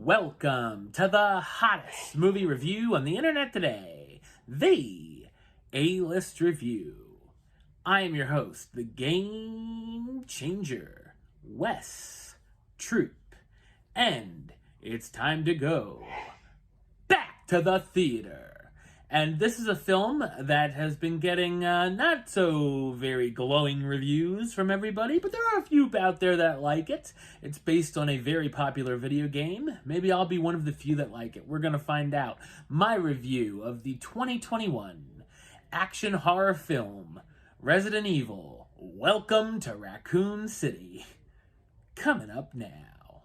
Welcome to the hottest movie review on the internet today, the A-List Review. I am your host, the Game Changer, Wes Troop, and it's time to go back to the theater. And this is a film that has been getting not so very glowing reviews from everybody, but there are a few out there that like it. It's based on a very popular video game. Maybe I'll be one of the few that like it. We're going to find out. My review of the 2021 action horror film, Resident Evil, Welcome to Raccoon City. Coming up now.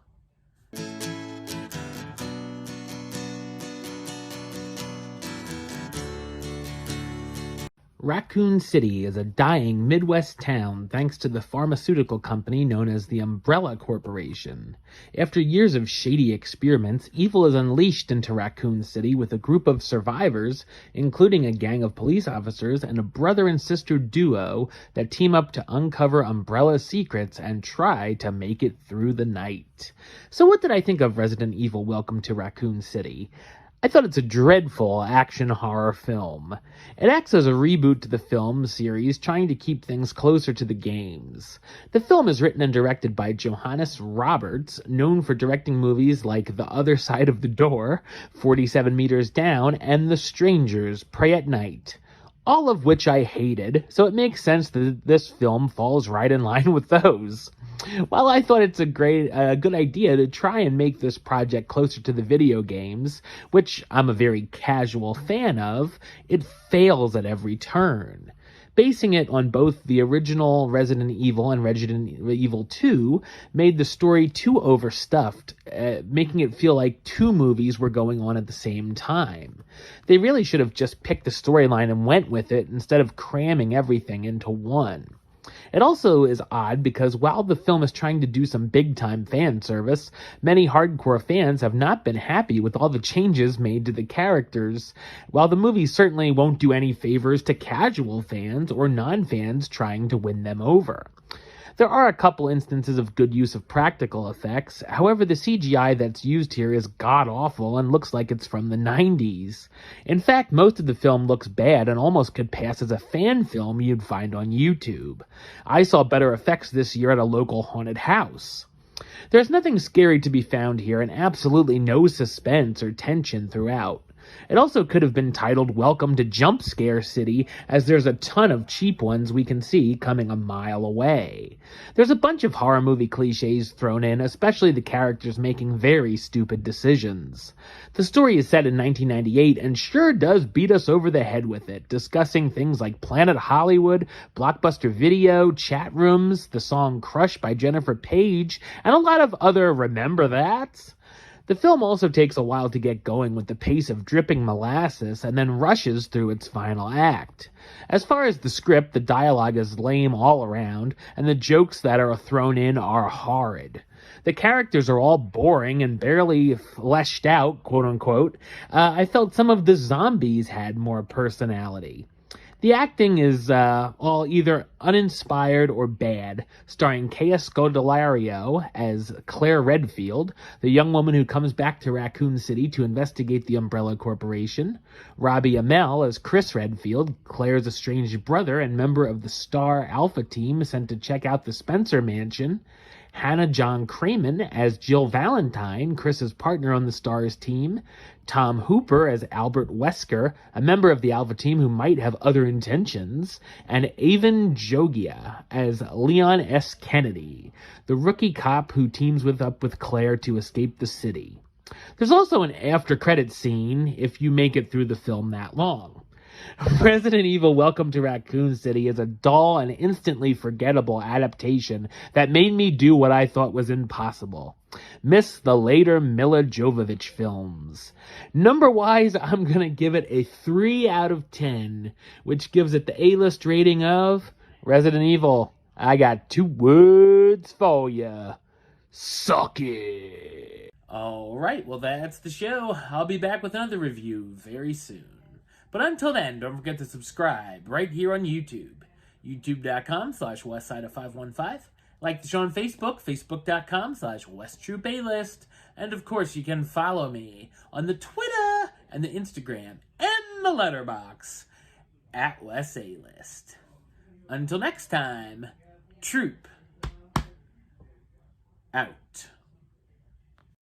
Raccoon City is a dying Midwest town thanks to the pharmaceutical company known as the Umbrella Corporation. After years of shady experiments, evil is unleashed into Raccoon City with a group of survivors, including a gang of police officers and a brother and sister duo that team up to uncover Umbrella's secrets and try to make it through the night. So what did I think of Resident Evil Welcome to Raccoon City? I thought it's a dreadful action horror film. It acts as a reboot to the film series, trying to keep things closer to the games. The film is written and directed by Johannes Roberts, known for directing movies like The Other Side of the Door, 47 Meters Down, and The Strangers, Pray at Night. All of which I hated, so it makes sense that this film falls right in line with those. While I thought it's a good idea to try and make this project closer to the video games, which I'm a very casual fan of, it fails at every turn. Basing it on both the original Resident Evil and Resident Evil 2 made the story too overstuffed, making it feel like two movies were going on at the same time. They really should have just picked the storyline and went with it instead of cramming everything into one. It also is odd because while the film is trying to do some big-time fan service, many hardcore fans have not been happy with all the changes made to the characters, while the movie certainly won't do any favors to casual fans or non-fans trying to win them over. There are a couple instances of good use of practical effects, however the CGI that's used here is god-awful and looks like it's from the 90s. In fact, most of the film looks bad and almost could pass as a fan film you'd find on YouTube. I saw better effects this year at a local haunted house. There's nothing scary to be found here and absolutely no suspense or tension throughout. It also could have been titled Welcome to Jump Scare City, as there's a ton of cheap ones we can see coming a mile away. There's a bunch of horror movie cliches thrown in, especially the characters making very stupid decisions. The story is set in 1998 and sure does beat us over the head with it, discussing things like Planet Hollywood, Blockbuster Video, chat rooms, the song Crush by Jennifer Page, and a lot of other remember that? The film also takes a while to get going with the pace of dripping molasses and then rushes through its final act. As far as the script, the dialogue is lame all around, and the jokes that are thrown in are horrid. The characters are all boring and barely fleshed out, quote-unquote. I felt some of the zombies had more personality. The acting is all either uninspired or bad, starring Kea Scodelario as Claire Redfield, the young woman who comes back to Raccoon City to investigate the Umbrella Corporation, Robbie Amell as Chris Redfield, Claire's estranged brother and member of the Star Alpha team sent to check out the Spencer Mansion, Hannah John Kraman as Jill Valentine, Chris's partner on the Stars team, Tom Hooper as Albert Wesker, a member of the Alpha team who might have other intentions, and Avon Jogia as Leon S. Kennedy, the rookie cop who teams up with Claire to escape the city. There's also an after-credit scene if you make it through the film that long. Resident Evil Welcome to Raccoon City is a dull and instantly forgettable adaptation that made me do what I thought was impossible. Miss the later Milla Jovovich films. Number-wise, I'm going to give it a 3 out of 10, which gives it the A-list rating of Resident Evil. I got 2 words for ya. Suck it. Alright, well that's the show. I'll be back with another review very soon. But until then, don't forget to subscribe right here on YouTube. YouTube.com/WestsideOf515 Like the show on Facebook, facebook.com/WestTroupeAlist. And of course, you can follow me on the Twitter and the Instagram and the letterbox at Wes A List. Until next time, Troop out.